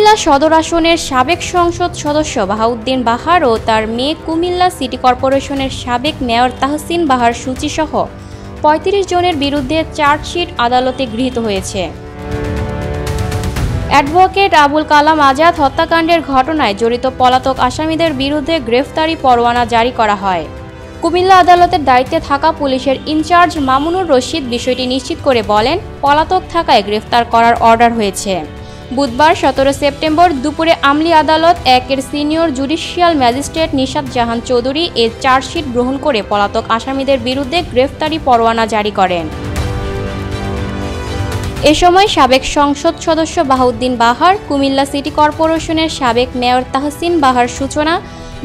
কুমিল্লা সদর আসনের সাবেক সংসদ সদস্য বাহাউদ্দিন বাহার ও তার মেয়ে কুমিল্লা সিটি কর্পোরেশনের সাবেক মেয়র তাহসিন বাহার সূচিসহ ৩৫ জনের বিরুদ্ধে চার্জশিট আদালতে গৃহীত হয়েছে। অ্যাডভোকেট আবুল কালাম আজাদ হত্যাকাণ্ডের ঘটনায় জড়িত পলাতক আসামিদের বিরুদ্ধে গ্রেফতারি পরোয়ানা জারি করা হয়। কুমিল্লা আদালতের দায়িত্বে থাকা পুলিশের ইনচার্জ মামুনুর রশিদ বিষয়টি নিশ্চিত করে বলেন, পলাতক থাকায় গ্রেফতার করার অর্ডার হয়েছে। বুধবার ১৭ সেপ্টেম্বর দুপুরে আমলি আদালত ১-এর সিনিয়র জুডিশিয়াল ম্যাজিস্ট্রেট নিশাত জাহান চৌধুরী এর চার্জশিট গ্রহণ করে পলাতক আসামিদের বিরুদ্ধে গ্রেফতারি পরোয়ানা জারি করেন। এ সময় সাবেক সংসদ সদস্য বাহাউদ্দিন বাহার, কুমিল্লা সিটি কর্পোরেশনের সাবেক মেয়র তাহসিন বাহার সূচনা,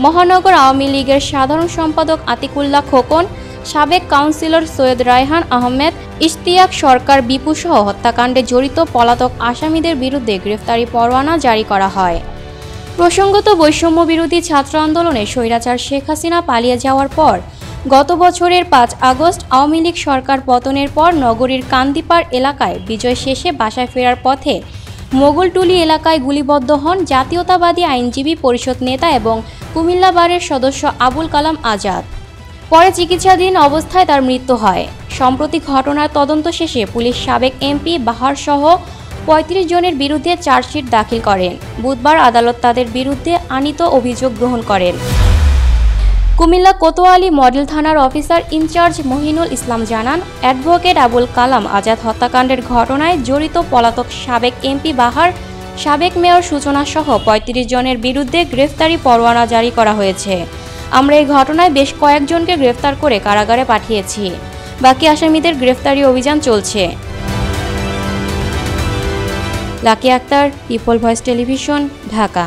মহানগর আওয়ামী লীগের সাধারণ সম্পাদক আতিকুল্লাহ খোকন, সাবেক কাউন্সিলর সৈয়দ রায়হান আহমেদ, ইশতিয়াক সরকার বিপুসহ হত্যাকাণ্ডে জড়িত পলাতক আসামিদের বিরুদ্ধে গ্রেফতারি পরোয়ানা জারি করা হয়। প্রসঙ্গত, বৈষম্য বিরোধী ছাত্র আন্দোলনে স্বৈরাচার শেখ হাসিনা পালিয়ে যাওয়ার পর গত বছরের ৫ আগস্ট আওয়ামী লীগ সরকার পতনের পর নগরীর কান্দিপাড় এলাকায় বিজয় শেষে বাসায় ফেরার পথে মোগলটুলি এলাকায় গুলিবদ্ধ হন জাতীয়তাবাদী আইনজীবী পরিষদ নেতা এবং কুমিল্লা বারের সদস্য আবুল কালাম আজাদ। পরে চিকিৎসাধীন অবস্থায় তার মৃত্যু হয়। সম্প্রতি ঘটনার তদন্ত শেষে পুলিশ সাবেক এমপি বাহার সহ ৩৫ জনের বিরুদ্ধে চার্জশিট দাখিল করেন। বুধবার আদালত তাদের বিরুদ্ধে আনীত অভিযোগ গ্রহণ করেন। কুমিল্লা কোতোয়ালি মডেল থানার অফিসার ইনচার্জ মহিনুল ইসলাম জানান, অ্যাডভোকেট আবুল কালাম আজাদ হত্যাকাণ্ডের ঘটনায় জড়িত পলাতক সাবেক এমপি বাহার, সাবেক মেয়র সূচনা সহ ৩৫ জনের বিরুদ্ধে গ্রেফতারি পরোয়ানা জারি করা হয়েছে। আমরা এই ঘটনায় বেশ কয়েকজনকে গ্রেফতার করে কারাগারে পাঠিয়েছি। বাকি আসামিদের গ্রেফতারি অভিযান চলছে। Lucky Akter, people voice television, Dhaka.